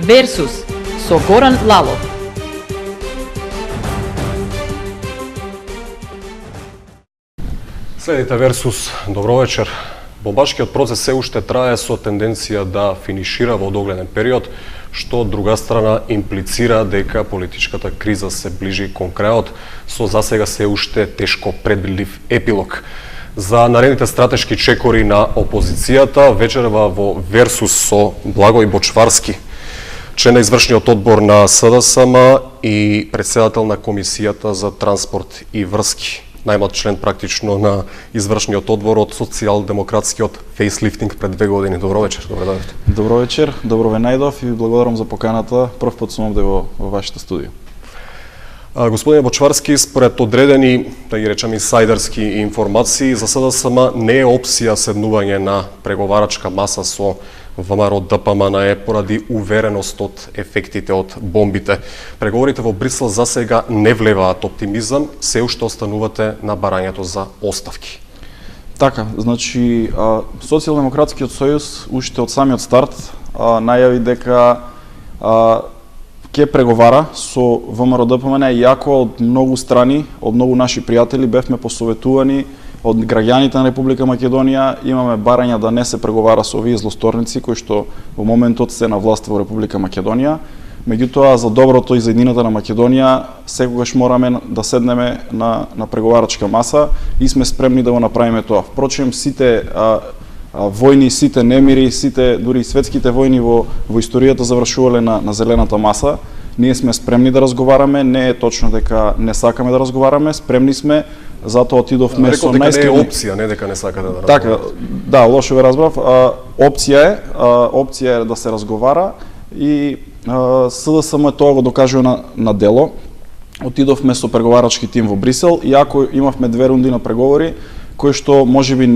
Версус со Горан Лалов. Следите Версус, добро вечер. Бомбашкиот процес се уште трае со тенденција да финишира во догледен период, што од друга страна имплицира дека политичката криза се ближи кон крајот со засега се уште тешко предвидлив епилог. За наредните стратешки чекори на опозицијата вечерва во Версус со Благој Бочварски, член на извршниот одбор на СДСМ и претседател на Комисијата за транспорт и врски. Најмлад член практично на извршниот одбор од социјалдемократскиот фейслифтинг пред 2 години. Добро вечер, добре дојдовте. Добро вечер, добро ве најдов и благодарам за поканата. Прв пат сум овде во вашето студио. Господине Бочварски, според одредени, да ги речам, инсайдерски информации, за СДСМ не е опција седнување на преговарачка маса со ВМРО ДПМН поради увереност од ефектите од бомбите. Преговорите во Брисел за сега не влеваат оптимизам, се уште останувате на барањето за оставки. Така, значи, Социјалдемократскиот сојуз уште од самиот старт најави дека ќе преговара со ВМРО ДПМН, иако од многу страни, од многу наши пријатели бевме посоветувани од граѓаните на Република Македонија, имаме барања да не се преговара со овие злосторници кои што во моментот се на власт во Република Македонија. Меѓутоа, за доброто и за едината на Македонија, секогаш мораме да седнеме на преговарачка маса и сме спремни да го направиме тоа. Впрочем, сите војни, сите немири, сите дури и светските војни во историјата завршувале на зелената маса. Ние сме спремни да разговараме, не е точно дека не сакаме да разговараме, спремни сме, затоа отидовме со најскрени... Рекол дека не е опција, не дека не сакате да разговарате. Така, да, лошо ве разбрав. Опција е да се разговара и СДСМ тоа го докажува на дело. Отидовме со преговарачки тим во Брисел, иако имавме 2 рунди на преговори, кои што можеби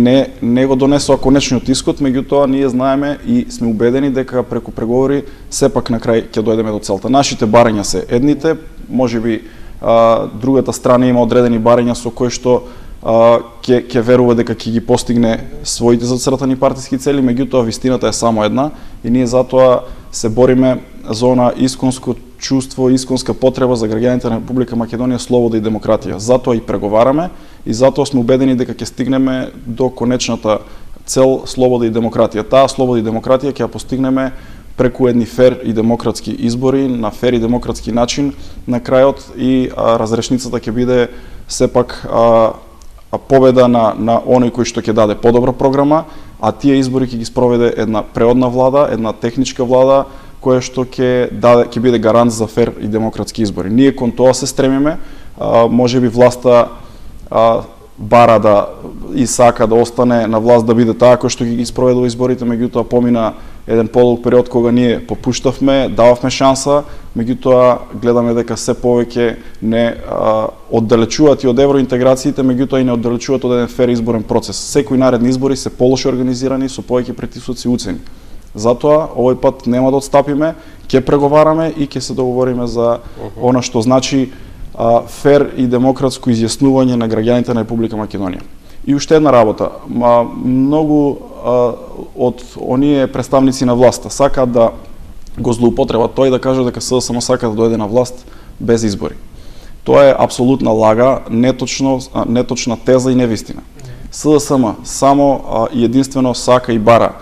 не го донесоа конечниот исход, меѓутоа ние знаеме и сме убедени дека преку преговори сепак на крај ќе дојдеме до целта. Нашите барања се едните, можеби другата страна има одредени барања со кои што ќе верува дека ќе ги постигне своите зацртани партиски цели, меѓутоа вистината е само една и ние затоа се бориме за она исконско чувство, исконска потреба за граѓаните на Република Македонија слобода и демократија. Затоа и преговараме и затоа сме убедени дека ќе стигнеме до конечната цел слобода и демократија. Таа слобода и демократија ќе ја постигнеме преку едни фер и демократски избори, на фер и демократски начин на крајот и разрешницата ќе биде сепак победа на оној кој што ќе даде подобра програма, а тие избори ќе ги спроведе една преодна влада, една техничка влада, која што ќе биде гарант за фер и демократски избори. Ние кон тоа се стремиме, можеби власта бара да и сака да остане на власт да биде таа кој што ги спроведува изборите, меѓутоа помина еден подолг период кога ние попуштавме, дававме шанса, меѓутоа гледаме дека се повеќе не оддалечуваат и од евроинтеграциите, меѓутоа и не оддалечуваат од еден фер изборен процес. Секои наредни избори се полошо организирани со повеќе притисоци и уцени. Затоа овој пат нема да отстапиме, ќе преговараме и ќе се договориме за она што значи фер и демократско изјаснување на граѓаните на Република Македонија. И уште една работа, многу од оние представници на власта сакаат да го злоупотребат тој да кажат дека СДСМ сака да дојде на власт без избори. Тоа е апсолутна лага, неточна теза и невистина. СДСМ само и единствено сака и бара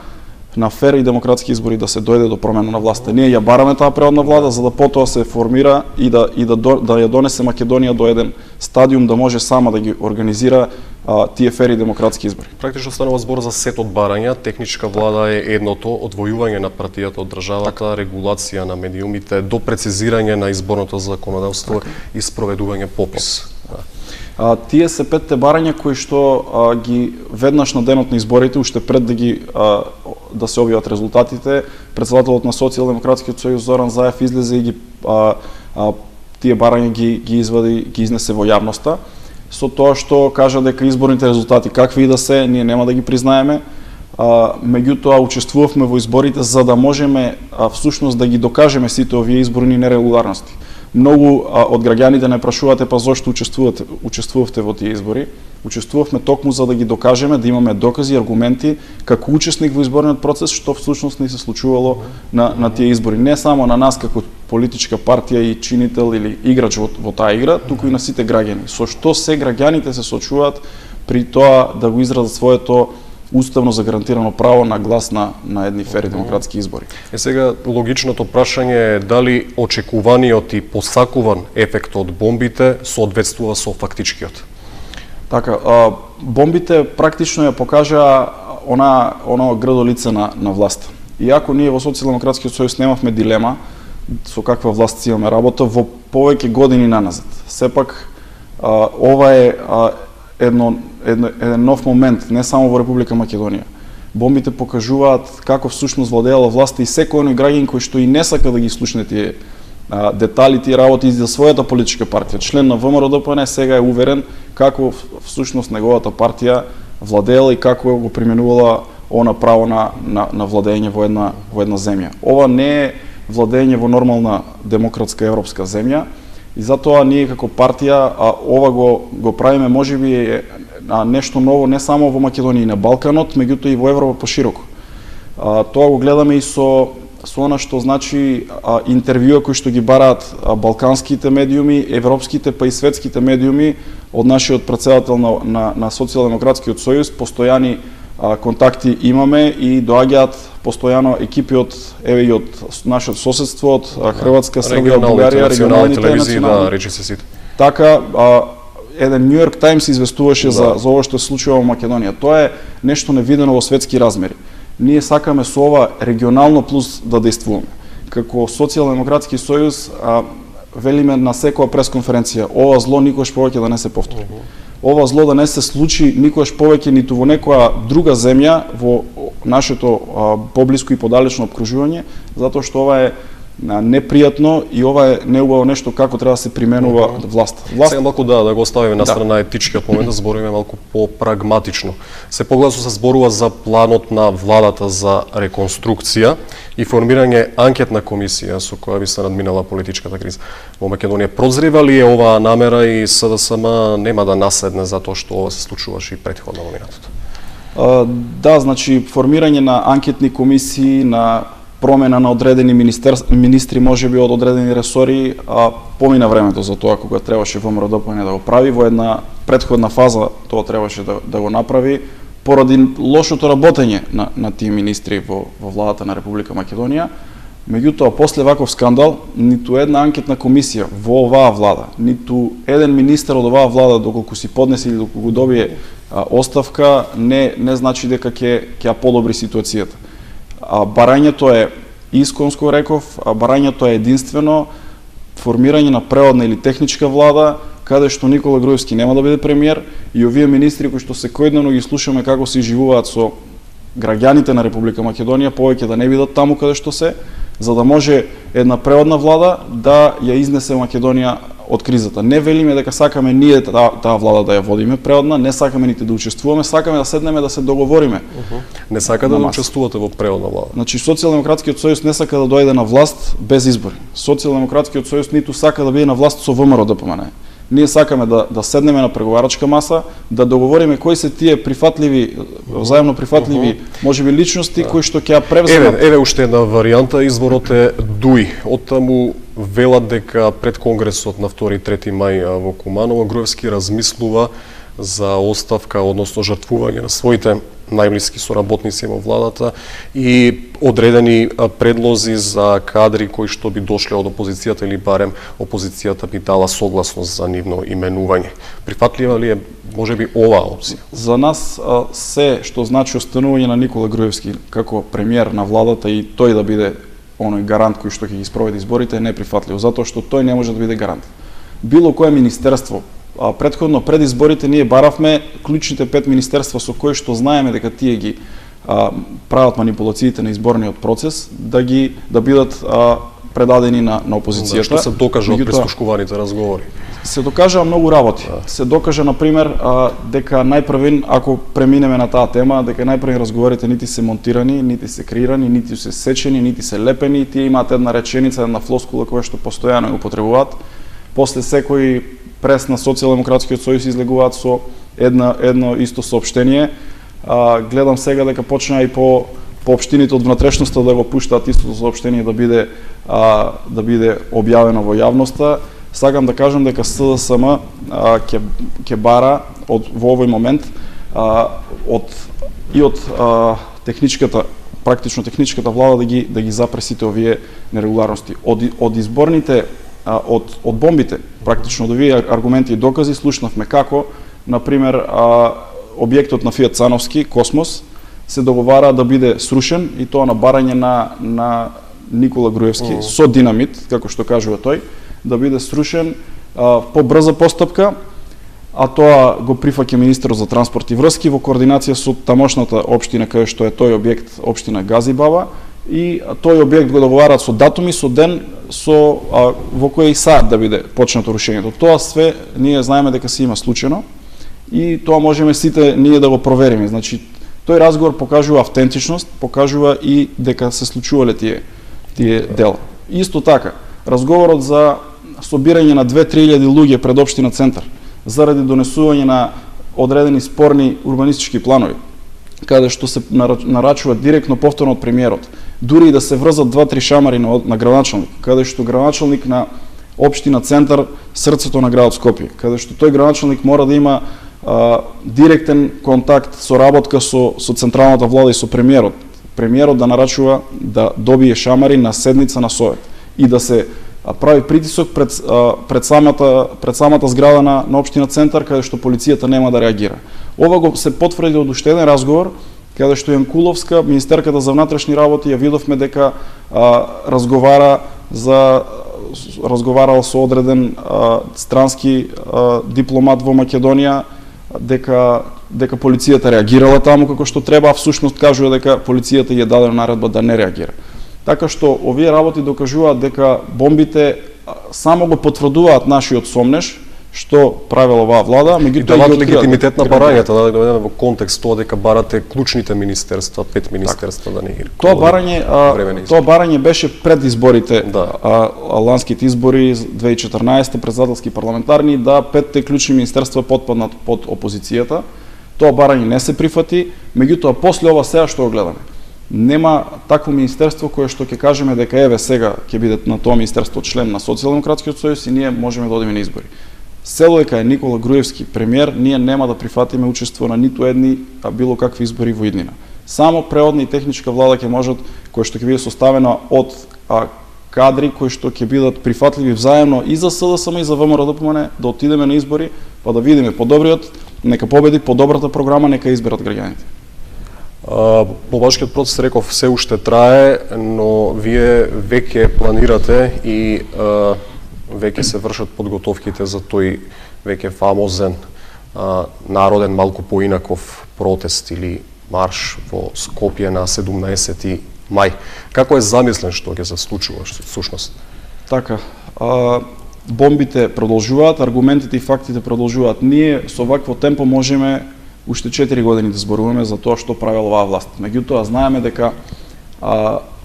на фер и демократски избори да се дојде до промена на власта. Ние ја бараме таа преодна влада за да потоа се формира и да ја донесе Македонија до еден стадиум да може сама да ги организира тие фер и демократски избори. Практично станува збор за сет од барања, техничка влада е едното, одвојување на партијата од државата, регулација на медиумите, до прецизирање на изборното законодавство и спроведување попис. Тие се 5 барања кои што ги веднаш на денот на изборите, уште пред да се објават резултатите, претседателот на Социјалдемократскиот сојуз Зоран Заев излезе и тие барања ги извади, ги изнесе во јавноста, со тоа што кажа дека изборните резултати какви и да се, ние нема да ги признаеме. Меѓутоа учествувавме во изборите за да можеме всушност да ги докажеме сите овие изборни нерегуларности. Многу од граѓаните не прашувате па зошто учествувавте во тие избори. Учествувавме токму за да ги докажеме, да имаме докази и аргументи како учесник во изборниот процес што всушност не се случувало на тие избори. Не само на нас како политичка партија и чинител или играч во таа игра, туку и на сите граѓани. Со што се граѓаните се соочуваат при тоа да го изразат своето уставно загарантирано право на глас на едни фери демократски избори. Сега логичното прашање е дали очекуваниот и посакуван ефект од бомбите соодветствува со фактичкиот. Така, бомбите практично ја покажаа она грдо лице на власт. Иако ние во Социјалдемократскиот сојуз немавме дилема со каква власт си имаме работа во повеќе години наназад. Сепак ова е еден нов момент, не само во Република Македонија. Бомбите покажуваат како всушност владеела власта и секој оној граѓанин кој што и не сака да ги слушне тие детали, тие работи за својата политичка партија. Член на ВМРО-ДПН сега е уверен како всушност неговата партија владеела и како го применувала она право на владење во една земја. Ова не е владење во нормална демократска европска земја и затоа ние како партија ова го правиме можеби нешто ново не само во Македонија и на Балканот, меѓутоа и во Европа пошироко. Тоа го гледаме и со она што значи интервјуа кои што ги бараат балканските медиуми, европските па и светските медиуми од нашиот претседател на Социјалдемократскиот сојуз. Постојани контакти имаме и доаѓаат постојано екипи од нашето соседство, од Хрватска, Србија, Бугарија, регионалните телевизии, да, речи се сите. Така, еден Нью Йорк Таймс известуваше за ова што се случува во Македонија. Тоа е нешто невидено во светски размери. Ние сакаме со ова регионално плюс да действуваме. Како Социјалдемократски сојуз велиме на секоја пресконференција, ова зло никогаш повеќе да не се повтори. Ова зло да не се случи никогаш повеќе ниту во некоја друга земја во нашето поблиско и подалечно обкружување, затоа што ова е непријатно и ова е неубаво нешто како треба да се применува власт. Сега малку да го оставиме на страна етичкиот момент, да збориме малку по-прагматично. Се погласно се зборува за планот на владата за реконструкција и формирање анкетна комисија со која би се надминала политичката криза во Македонија. Прозрива ли е оваа намера и СДСМ нема да наседне затоа што ова се случуваше и претходно во минатото? Да, значи формирање на анкетни комисии, на промена на одредени министри, можеби од одредени ресори, помина времето за тоа кога требаше ВМРО-ДПН да го прави. Во една претходна фаза тоа требаше да го направи поради лошото работење на тие министри во владата на Република Македонија. Меѓутоа, после ваков скандал, ниту една анкетна комисија во оваа влада, ниту еден министер од оваа влада, доколку си поднесе или доколку добие оставка, не значи дека ќе ја подобри ситуацијата. Барањето е исконско, реков, барањето е единствено формирање на преводна или техничка влада, каде што Никола Груевски нема да биде премиер и овие министри кои што секојдневно ги слушаме како се живуваат со граѓаните на Република Македонија, повеќе да не бидат таму каде што се, за да може една преводна влада да ја изнесе Македонија од кризата. Не велиме дека сакаме ние таа влада да ја водиме преводна, не сакаме нити да учествуваме, сакаме да седнеме да се договориме. Не сака да учествувате во преводна влада. Значи Социјалдемократскиот сојуз не сака да дојде на власт без избори. Социјалдемократскиот сојуз ниту сака да биде на власт со ВМРО-ДПМН. Ние сакаме да седнеме на преговарачка маса, да договориме кои се тие прифатливи, взаемно прифатливи, можеби личности кои што ќе ја превземат. Еве уште една варијанта, изборот е дуј. Оттаму велат дека пред конгресот на 2-3 мај во Куманово Груевски размислува за оставка, односно жртвување на своите најблиски соработници во владата и одредени предлози за кадри кои што би дошле од опозицијата или барем опозицијата би дала согласност за нивно именување. Прифатлива ли е можеби оваа опција? За нас се што значи останување на Никола Груевски како премиер на владата и тој да биде оној гарант кој што ќе ги спроведе изборите е неприфатливо, затоа што тој не може да биде гарант. Било кое министерство, претходно пред изборите ние баравме клучните 5 министерства со кои што знаеме дека тие ги прават манипулациите на изборниот процес, да бидат предадени на Да, опозицијата. што се докажа од Меѓутоа, прислушкуваните разговори. се докажа многу работи. Се докажа, например, дека најпрвин, ако преминеме на таа тема, дека најпрвин разговорите нити се монтирани, нити се креирани, нити се сечени, нити се лепени, тие имаат една реченица, една флоскула која што постојано ја употребуваат. После секој прес на Социјалдемократскиот сојуз излегуваат со едно исто соопштение. Гледам сега дека почна и по општините од внатрешноста да го пуштаат истото соопштение да биде објавено во јавноста. Сакам да кажам дека СДСМ ќе бара во овој момент од практично техничката влада да ги запре сите овие нерегуларности. Од изборните од бомбите, практично од овие аргументи и докази слушнавме како, например, објектот на Фијат Цановски, Космос, се договара да биде срушен и тоа на барање на Никола Груевски со динамит, како што кажува тој, да биде срушен по брза постапка, а тоа го прифаќа министерот за транспорт и врски во координација со тамошната општина каде што е тој објект, општина Газибаба, и тој објект го договараат со датуми, со ден, во кој саат да биде почнато рушењето. Тоа све ние знаеме дека се има случајно и тоа можеме сите ние да го провериме. Значи, тој разговор покажува автентичност, покажува и дека се случувале тие дела. Исто така, разговорот за собирање на 2-3 илјади луѓе пред општина Центар заради донесување на одредени спорни урбанистички планови, каде што се нарачува директно повторно од премиерот, дури и да се врзат 2-3 шамари на градоначалник, каде што градоначалник на општина Центар, срцето на градот Скопје, каде што тој градоначалник мора да има директен контакт, соработка со централната влада и со премиерот. Премиерот да нарачува да добие шамари на седница на Совет и да се прави притисок пред самата зграда на општина Центар, каде што полицијата нема да реагира. Ова го се потврди од уште еден разговор, каде што Јанкуловска, министерката за внатрешни работи, ја видовме дека разговарала со одреден странски дипломат во Македонија, дека полицијата реагирала таму како што треба, а всушност кажува дека полицијата ја даде наредба да не реагира. Така што овие работи докажуваат дека бомбите само го потврдуваат нашиот сомнеж што правила оваа влада, и даваат легитимитет на барањето, да доведеме во контекст тоа дека барате клучните министерства, 5 министерства да не ги. Тоа барање беше пред изборите, ланските избори 2014 председателски парламентарни, да 5 клучни министерства потпаднат под опозицијата. Тоа барање не се прифати, меѓутоа после ова сега што го гледаме. Нема такво министерство кое што ќе кажеме дека еве сега ќе биде на тоа министерство член на Социјалдемократскиот сојуз и ние можеме да одиме на избори. Село дека е Никола Груевски премиер, ние нема да прифатиме учество на ниту едни било какви избори во иднина. Само преодна и техничка влада ќе можат, која што ќе биде составена од кадри кои што ќе бидат прифатливи взаемно и за СДСМ и за ВМРО-ДПМНЕ, да отидеме на избори, па да видиме подобриот, нека победи, подобрата програма нека изберат граѓаните. Бобашкиот процес, реков, се уште трае, но вие веќе планирате и веќе се вршат подготовките за тој веќе фамозен народен малку поинаков протест или марш во Скопје на 17 мај. Како е замислен што ќе се случува всушност? Така, бомбите продолжуваат, аргументите и фактите продолжуваат. Ние со вакво темпо можеме уште 4 години да зборуваме за тоа што правила оваа власт. Меѓутоа знаеме дека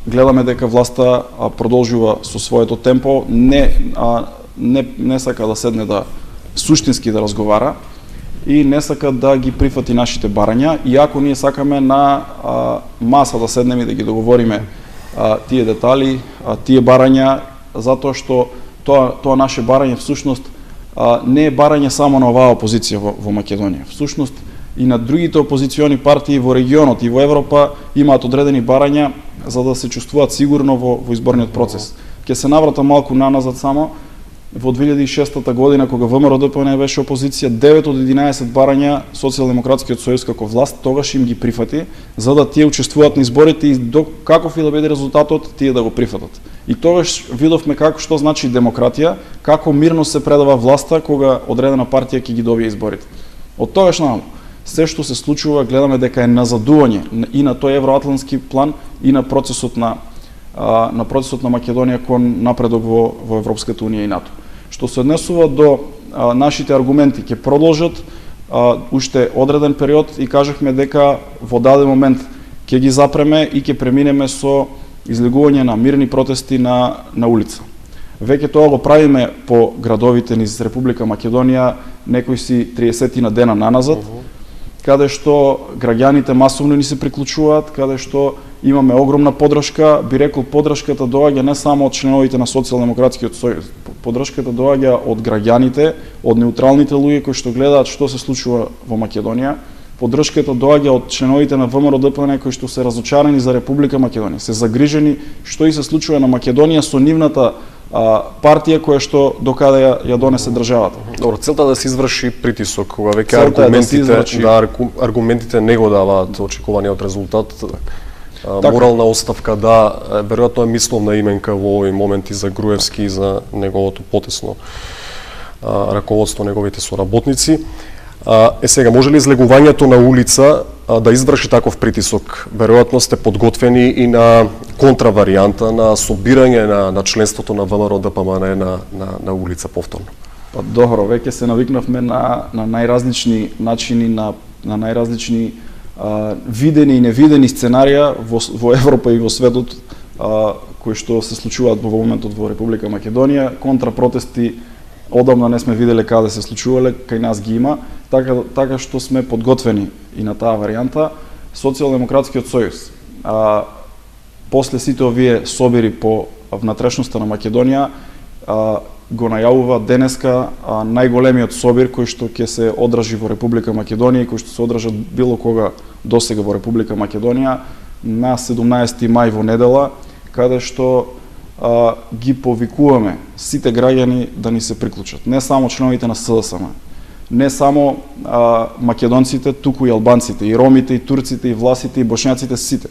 гледаме дека власта продолжува со своето темпо, не сака да седне да суштински да разговара и не сака да ги прифати нашите барања, иако ние сакаме на маса да седнеме и да ги договориме тие детали, тие барања, затоа што тоа наше барање всушност не е барање само на оваа опозиција во Македонија. Всушност и на другите опозициони партии во регионот и во Европа имаат одредени барања за да се чувствуваат сигурно во изборниот процес. Ќе се навратам малку наназад само. Во 2006 година, кога ВМРО-ДПМНЕ беше опозиција, 9 од 11 барања Социјалдемократскиот сојуз како власт тогаш им ги прифати, за да тие учествуваат на изборите и каков и да биде резултатот, тие да го прифатат. И тогаш видовме што значи демократија, како мирно се предава власта кога одредена партија ќе ги добие изборите. Од тогаш намалу, се што се случува, гледаме дека е назадување и на тој евроатлантски план и на процесот на на процесот на Македонија кон напредок во Европската унија и НАТО. Што се однесува до нашите аргументи, ќе продолжат уште одреден период и кажавме дека во даден момент ќе ги запреме и ќе преминеме со излегување на мирни протести на улица. Веќе тоа го правиме по градовите низ Република Македонија некои си 30 на дена наназад, каде што граѓаните масовно ни се приклучуваат, каде што имаме огромна поддршка, би рекол поддршката доаѓа не само од членовите на Социјалдемократскиот сојуз, поддршката доаѓа од граѓаните, од неутралните луѓе кои што гледаат што се случува во Македонија, поддршката доаѓа од членовите на ВМРО-ДПМНЕ кои што се разочарани за Република Македонија, се загрижени што и се случува на Македонија со нивната партија која што докаде ја донесе државата. Добро, целта да се изврши притисок кога веќе аргументите не го даваат очекуваниот резултат. Морална оставка, да, веројатно е мисловна именка во овој моменти за Груевски и за неговото потесно раководство, неговите соработници. Сега, може ли излегувањето на улица да изврши таков притисок? Веројатно сте подготвени и на контраваријанта на собирање на членството на ВМРО-ДПМНЕ на улица повторно. Па добро, веќе се навикнавме на најразлични начини, на најразлични видени и невидени сценарија во Европа и во светот кои што се случуваат во моментот во Република Македонија. Контрапротести одамна не сме виделе каде се случувале, кај нас ги има, така што сме подготвени и на таа варијанта. Социјалдемократскиот сојуз после сите овие собири по внатрешноста на Македонија го најавува денеска најголемиот собир кој што ќе се одржи во Република Македонија и кој што се одржа било кога досега во Република Македонија на 17 мај во недела, каде што ги повикуваме сите граѓани да ни се приклучат. Не само членовите на СДСМ, не само македонците, туку и албанците, и ромите, и турците, и власите, и бошњаците, сите.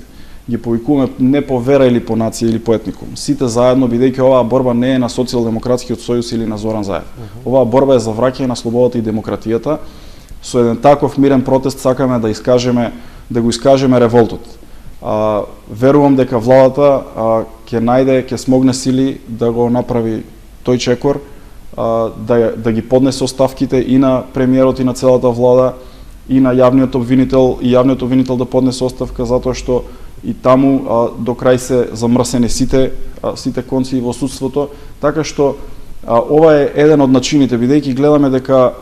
Ги повикуваме не по вера или по нација или по етникум. Сите заедно, бидејќи оваа борба не е на Социјалдемократскиот сојуз или на Зоран Заев. Оваа борба е за враќање на слободата и демократијата. Со еден таков мирен протест сакаме да го искажеме револтот. Верувам дека владата ќе смогне сили да го направи тој чекор, да ги поднесе оставките и на премиерот и на целата влада и на јавниот обвинител, и јавниот обвинител да поднесе оставка затоа што и таму до крај се замрсени сите конци во судството, така што ова е еден од начините, бидејќи гледаме дека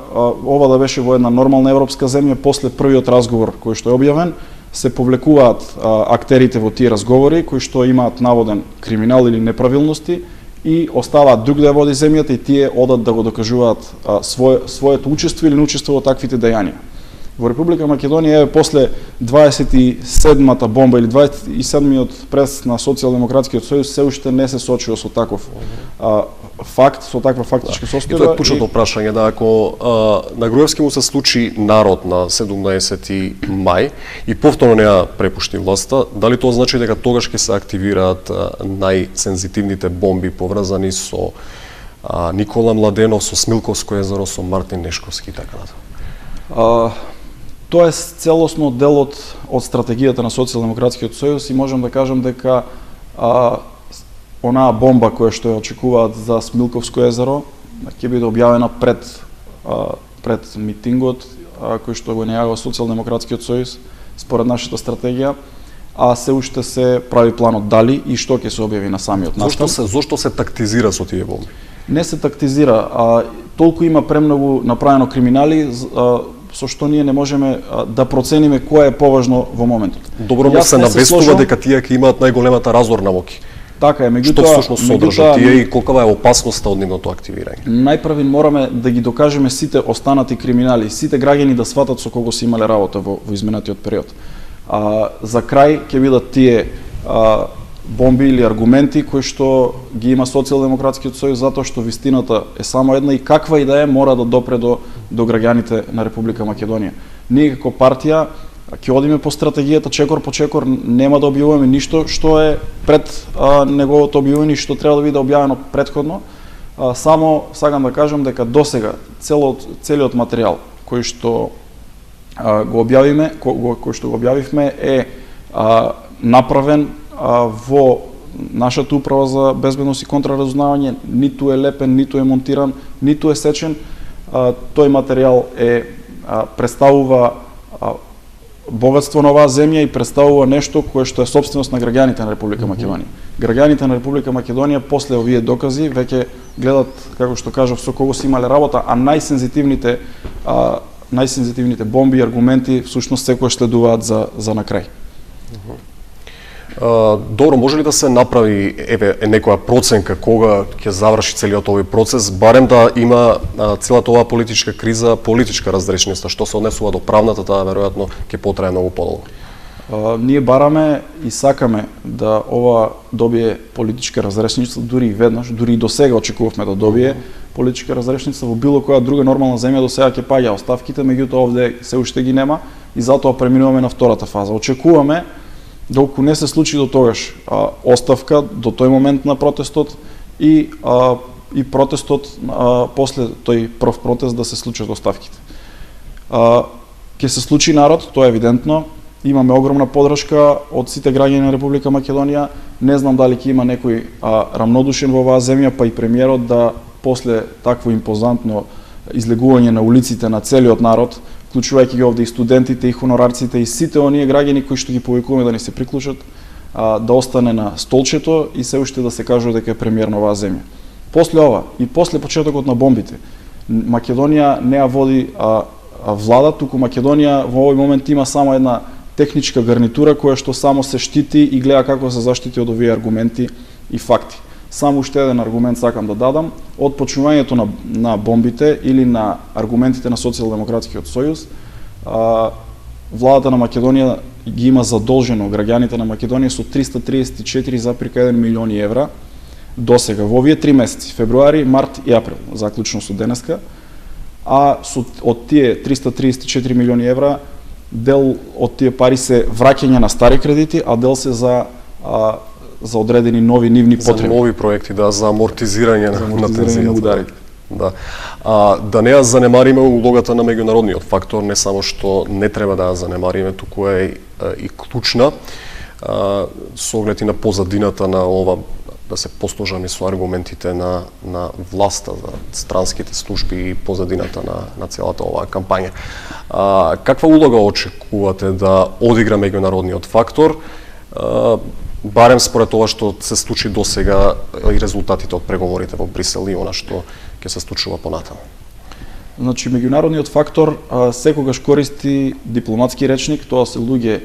ова да беше во една нормална европска земја, после првиот разговор кој што е објавен, се повлекуваат актерите во тие разговори кои што имаат наводен криминал или неправилности и оставаат друг да води земјата и тие одат да го докажуваат своето учество или неучество во таквите дејанија. Во Република Македонија после 27-та бомба или 27-миот прес на Социјалдемократскиот сојуз се уште не се соочува со таков факт, со таква фактичка состојба. И тоа е клучното прашање, да ако на Груевски му се случи народ на 17 мај и повторно не ја препушти власта, дали тоа значи дека тогаш ќе се активираат најсензитивните бомби поврзани со Никола Младенов, со Смилковско езеро, со Мартин Нешковски и така натаму? Тоа е целосно дел од стратегијата на Социјалдемократскиот сојуз и можам да кажам дека онаа бомба која што ја очекуваат за Смилковско езеро ќе биде објавена пред митингот кој што го најавува Социјалдемократскиот сојуз според нашата стратегија, а се уште се прави планот дали и што ќе се објави на самиот настан. Зошто се тактизира со тие бомби? Не се тактизира, толку има премногу направено криминали со што ние не можеме да процениме кој е поважно во моментот. Добро се навестува дека тие ќе имаат најголемата разорна моќ. Така е, меѓутоа што всушност содржат тие и колкава е опасноста од нивното активирање. Најпрви мораме да ги докажеме сите останати криминали, сите граѓани да сватат со кого се имале работа во изминатиот период. За крај ќе бидат тие бомби или аргументи кои што ги има Социјалдемократскиот сојуз затоа што вистината е само една и каква и да е мора да допре до граѓаните на Република Македонија. Ние како партија ќе одиме по стратегијата чекор по чекор, нема да објавуваме ништо што е пред неговото објавување, што треба да биде објавено претходно. Само сакам да кажам дека досега целиот материјал кој што го објавивме е направен во нашата управа за безбедност и контраразузнавање ниту е лепен, ниту е монтиран, ниту е сечен. Тој материјал представува богатство на оваа земја и представува нешто кое што е сопственост на граѓаните на Република Македонија. Граѓаните на Република Македонија после овие докази веќе гледат, како што кажав, со кого се имале работа, а најсензитивните бомби и аргументи всушност секој следуваат за на крај. Добро, може ли да се направи некоја проценка кога ќе заврши целиот овој процес, барем да има целата оваа политичка криза, политичка разрешеност, што се однесува до правната, таа веројатно ќе потрае многу подолго. Ние бараме и сакаме да ова добие политичка разрешеница, дури и веднаш, дури и до сега очекувавме да добие политичка разрешеница. Во било која друга нормална земја до сега ќе паѓа оставките, меѓутоа овде се уште ги нема и затоа преминуваме на втората фаза. Очекуваме доколку не се случи до тогаш оставка до тој момент на протестот и протестот после тој прв протест да се случат оставките. Ќе се случи народ, тоа е евидентно. Имаме огромна поддршка од сите граѓани на Република Македонија. Не знам дали ќе има некој рамнодушен во оваа земја, па и премиерот да после такво импозантно излегување на улиците на целиот народ, вклучувајќи ги овде и студентите, и хонорарците, и сите оние граѓани кои што ги повикуваме да ни се приклучат, да остане на столчето и се уште да се кажува дека е премиер на оваа земја. После ова и после почетокот на бомбите, Македонија не ја води влада, туку Македонија во овој момент има само една техничка гарнитура која што само се штити и гледа како се заштити од овие аргументи и факти. Само уште еден аргумент сакам да дадам. Од почнувањето на бомбите или на аргументите на Социјалдемократскиот сојуз, владата на Македонија ги има задолжено граѓаните на Македонија со 334,1 милиони евра до сега во овие 3 месеци, февруари, март и април, заклучно со денеска. Од тие 334 милиони евра, дел од тие пари се враќање на стари кредити, а дел се за одредени нови нивни потреби. За нови проекти, да, за амортизирање на тензијата. ударите. Да. Да не ја занемариме улогата на меѓународниот фактор, не само што не треба да ја занемариме, туку е и клучна, со оглед и на позадината на ова, да се посложаме со аргументите на власта за странските служби и позадината на целата оваа кампања. Каква улога очекувате да одигра меѓународниот фактор, барем според тоа што се случи до сега и резултатите од преговорите во Брисел и она што ќе се случува понатаму? Значи, меѓународниот фактор секогаш користи дипломатски речник, тоа се луѓе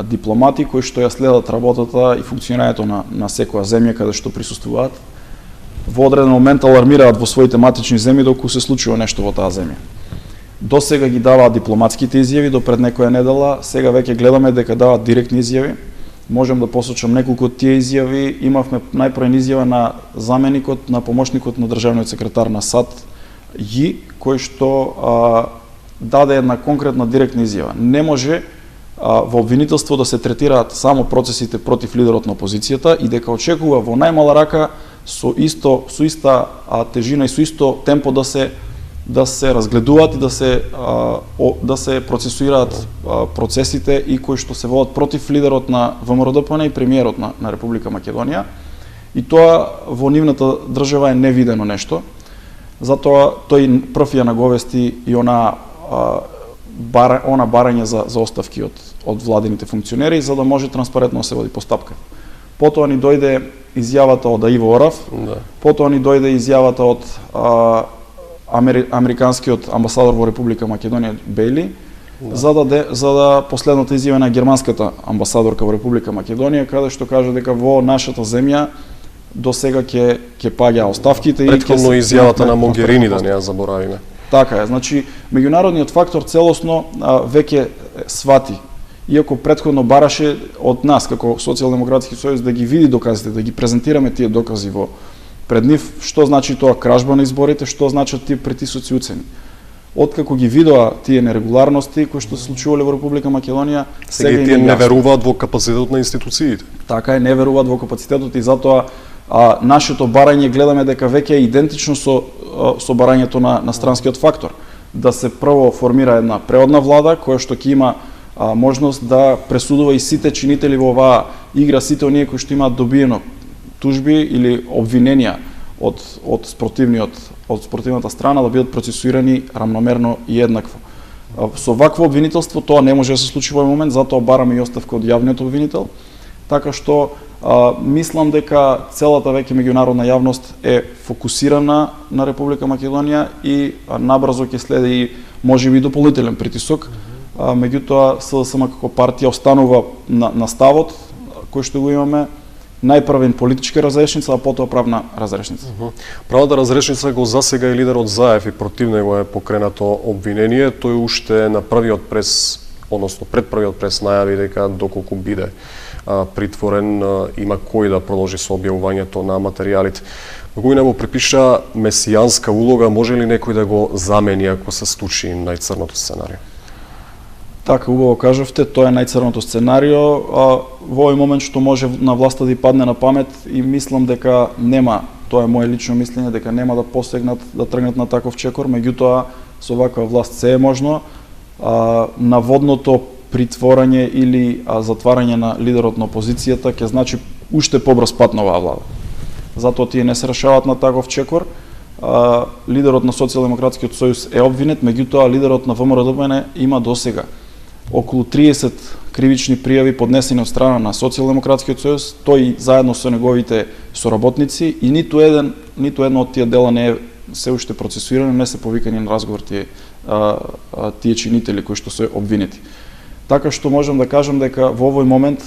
дипломати кои што ја следат работата и функционирањето на секоја земја каде што присуствуваат. Во одреден момент алармираат во своите матични земји доколку се случува нешто во таа земја. До сега ги даваат дипломатските изјави, до пред некоја недела, сега веќе гледаме дека даваат директни изјави. Можем да посочам неколку од тие изјави. Имавме најпрвен изјава на заменикот на помошникот на државниот секретар на САД Ји, кој што даде една конкретна директна изјава. Не може во обвинителство да се третираат само процесите против лидерот на опозицијата и дека очекува во најмала рака со иста тежина и со исто темпо да се разгледуваат и да се процесуираат процесите и кои што се водат против лидерот на ВМРО-ДПМН и премиерот на Република Македонија. И тоа во нивната држава е невидено нешто. Затоа тој прв ја наговести и она барање за оставки од владините функционери, за да може транспарентно да се води постапка. Потоа ни дојде изјавата од Иво Орав, потоа ни дојде изјавата од американскиот амбасадор во Република Македонија Бејли, за да последната изјава на германската амбасадорка во Република Македонија, каде што каже дека во нашата земја до сега ќе паѓа оставките. Претходно изјавата на Могерини, да не ја заборавиме. Така е, значи меѓународниот фактор целосно веќе свати, иако претходно бараше од нас како Социјалдемократски сојуз да ги види доказите, да ги презентираме тие докази пред нив, што значи тоа кражба на изборите, што значат тие притисоци уцени. Откако ги видоа тие нерегуларности кои што се случувале во Република Македонија, сега тие не веруваат во капацитетот на институциите. Така е, не веруваат во капацитетот и затоа нашето барање гледаме дека веќе е идентично со барањето на странскиот фактор. Да се прво формира една преодна влада која што ќе има можност да пресудува и сите чинители во оваа игра, сите оние кои што имаат добиено тужби или обвиненија од спортивната страна да бидат процесуирани рамномерно и еднакво. Со вакво обвинителство тоа не може да се случи во овој момент, затоа бараме и оставка од јавниот обвинител, така што мислам дека целата веќе меѓународна јавност е фокусирана на Република Македонија и набрзо ќе следи и можеби дополнителен притисок. Меѓутоа СДСМ како партија останува на ставот кој што го имаме, најпрвен политичка разрешница, а потоа правна разрешница. Правната разрешница го засега и лидерот Заев и против него е покренато обвинение. Тој уште на првиот прес, односно пред првиот прес најави дека доколку биде притворен има кој да продолжи со објавувањето на материјалите. Гоина му припиша месијанска улога, може ли некој да го замени ако се случи најцрното сценарио? Така, убаво кажавте, тоа е најцрното сценарио. Во овој момент што може на власта да падне на памет и мислам дека нема, тоа е моје лично мислење, дека нема да посегнат да тргнат на таков чекор, меѓутоа со ваква власт се е можно. Наводното притворање или затварање на лидерот на опозицијата ќе значи уште побрз пат на оваа влада. Затоа тие не се решаваат на таков чекор. Лидерот на Социјалдемократскиот сојуз е обвинет, меѓутоа лидерот на ВМРО-ДПМН има досега околу 30 кривични пријави поднесени од страна на Социјалдемократскиот сојуз, тој заедно со неговите соработници и ниту едно од тие дела не е се уште процесуирано, не се повикани на разговор тие чинители кои што се обвинети. Така што можам да кажам дека во овој момент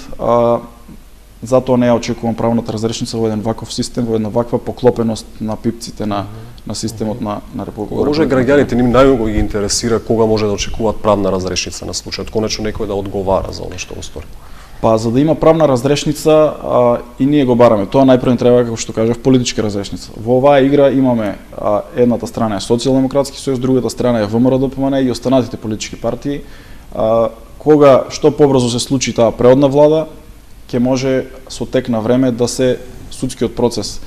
затоа не ја очекувам правната разрешница во еден ваков систем, во една ваква поклопеност на пипците на системот на Република. Може граѓаните ним најмногу ги интересира кога може да очекуваат правна разрешница на случајот, конечно некој да одговара за она што го стори. Па за да има правна разрешница и ние го бараме. Тоа најпрво треба, како што кажав, политичка разрешница. Во оваа игра имаме едната страна е Социјалдемократски сојуз, другата страна е ВМРО-ДПМН и останатите политички партии. Кога што побрзо се случи таа преодна влада, ќе може со тек на време да се судскиот процес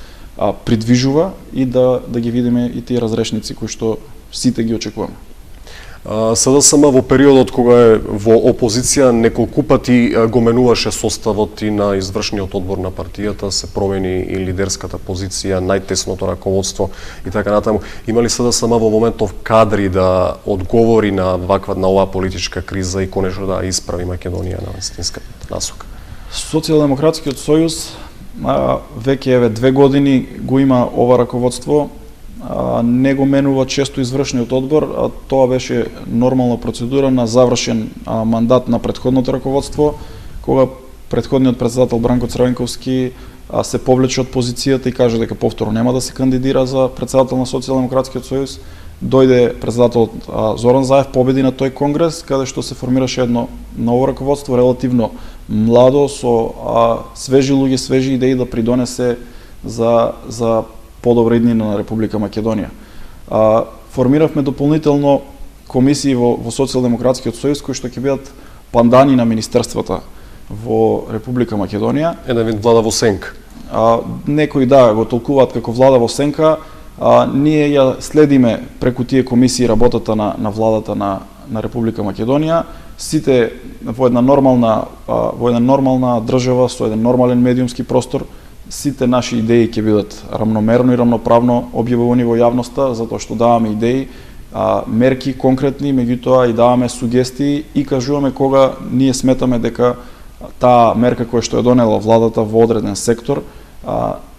придвижува и да ги видиме и тие разрешници кои што сите ги очекуваме. СДСМ во периодот кога е во опозиција неколку пати го менуваше составот и на извршниот одбор на партијата, се промени и лидерската позиција, најтесното раководство и така натаму. Има ли СДСМ во моментов кадри да одговори на оваа политичка криза и конечно да исправи Македонија на вистинска насока? Социјалдемократскиот сојуз веќе 2 години го има ова раководство, не го менува често извршниот одбор, тоа беше нормална процедура на завршен мандат на претходното раководство, кога претходниот председател Бранко Црвенковски се повлече од позицијата и каже дека повторно нема да се кандидира за председател на Социјалдемократскиот сојуз. Дојде председателот Зоран Заев, победи на тој конгрес, каде што се формираше едно ново раководство, релативно младо, со свежи луѓе, свежи идеи да придонесе за подобра иднина на Република Македонија. Формиравме дополнително комисии во Социјалдемократскиот сојуз кои што ќе бидат пандани на министерствата во Република Македонија. Еден вид влада во сенка. Некои го толкуваат како влада во сенка. Ние ја следиме преку тие комисии работата на владата на Република Македонија. Сите во една нормална држава со еден нормален медиумски простор, сите наши идеи ќе бидат рамномерно и рамноправно објавувани во јавноста, затоа што даваме идеи, мерки конкретни, меѓутоа и даваме сугестии и кажуваме кога ние сметаме дека таа мерка која што ја донела владата во одреден сектор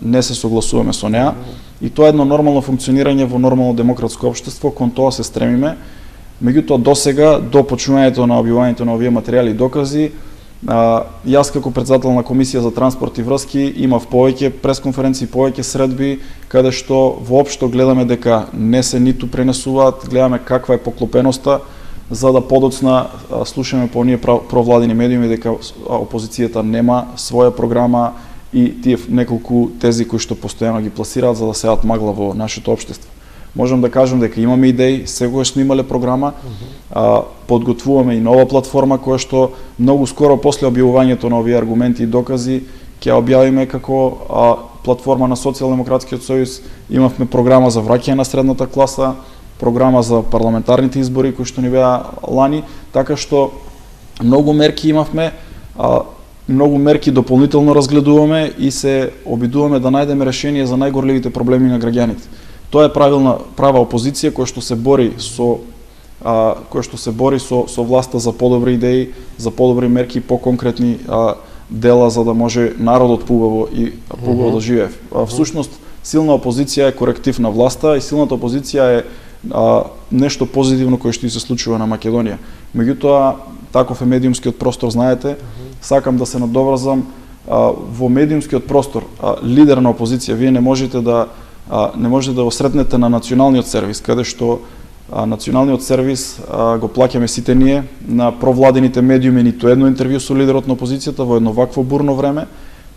не се согласуваме со неа. И тоа е едно нормално функционирање во нормално демократско општество, кон тоа се стремиме. Меѓутоа досега, до почнувањето на објавувањето на овие материјали и докази, јас како председател на Комисија за транспорт и врски имав повеќе пресконференции, повеќе средби, каде што воопшто гледаме дека не се ниту пренесуваат, гледаме каква е поклопеноста, за да подоцна слушаме по оние провладини медиуми дека опозицијата нема своја програма и тие неколку тези кои што постојано ги пласираат за да сеат магла во нашето општество. Можам да кажам дека имаме идеи, секогаш сме имале програма, подготвуваме и нова платформа која што многу скоро после објавувањето на овие аргументи и докази ќе објавиме како платформа на Социјалдемократскиот сојуз. Имавме програма за враќање на средната класа, програма за парламентарните избори кои што ни беа лани, така што многу мерки имавме. многу мерки дополнително разгледуваме и се обидуваме да најдеме решение за најгорливите проблеми на граѓаните. Тоа е права опозиција која што се бори со власта за подобри идеи, за подобри мерки, поконкретни дела за да може народот пубаво да живее. Всушност силна опозиција е коректив на власта и силната опозиција е нешто позитивно кое што и се случува на Македонија. Меѓутоа, таков е медиумскиот простор, знаете, сакам да се надоврзам во медиумскиот простор, лидер на опозиција, вие не можете да го сретнете на националниот сервис, каде што националниот сервис го плаќаме сите ние, на провладените медиуми ниту едно интервју со лидерот на опозицијата во едно вакво бурно време.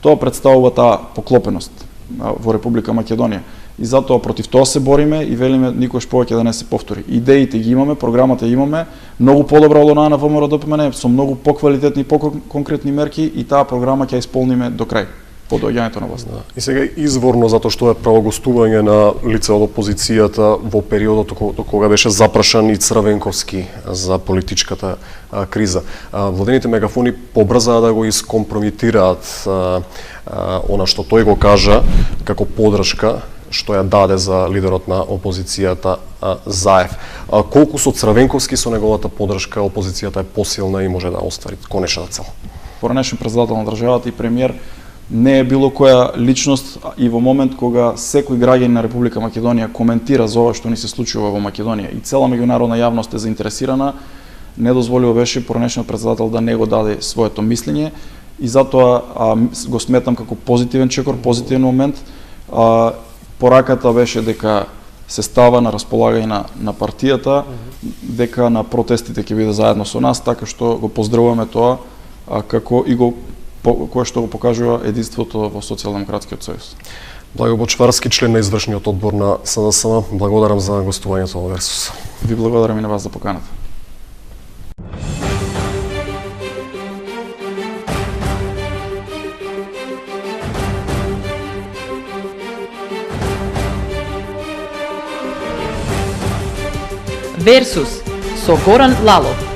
Тоа представува таа поклопеност во Република Македонија. И затоа против тоа се бориме и велиме никош повеќе да не се повтори. Идеите ги имаме, програмата имаме, многу подобра од онаа на ВМРО-ДПМН, со многу поквалитетни, поконкретни мерки и таа програма ќе исполниме до крај по доаѓањето на власт. И сега изворно затоа што е правогостување на лице од опозицијата во периодот кога беше запрашан и Црвенковски за политичката криза. Владените мегафони побрзаа да го искомпрометираат она што тој го кажа како подршка што ја даде за лидерот на опозицијата Заев. Колку со Црвенковски со неговата подршка опозицијата е посилна и може да оствари конечната цел? Поранешен председател на државата и премиер не е било која личност и во момент кога секој граѓанин на Република Македонија коментира за ова што ни се случува во Македонија и цела меѓународна јавност е заинтересирана, недозволиво беше поранешниот председател да не го даде своето мислење и затоа го сметам како позитивен чекор, позитивен момент. Пораката беше дека се става на располагање на партијата, дека на протестите ќе биде заедно со нас, така што го поздравуваме тоа како и кое што го покажува единството во Социјалдемократскиот сојуз. Благо Бочварски, член на извршниот одбор на СДСМ, благодарам за гостувањето во Версус. Ви благодарам и на вас за поканата. Версус со Горан Лалов.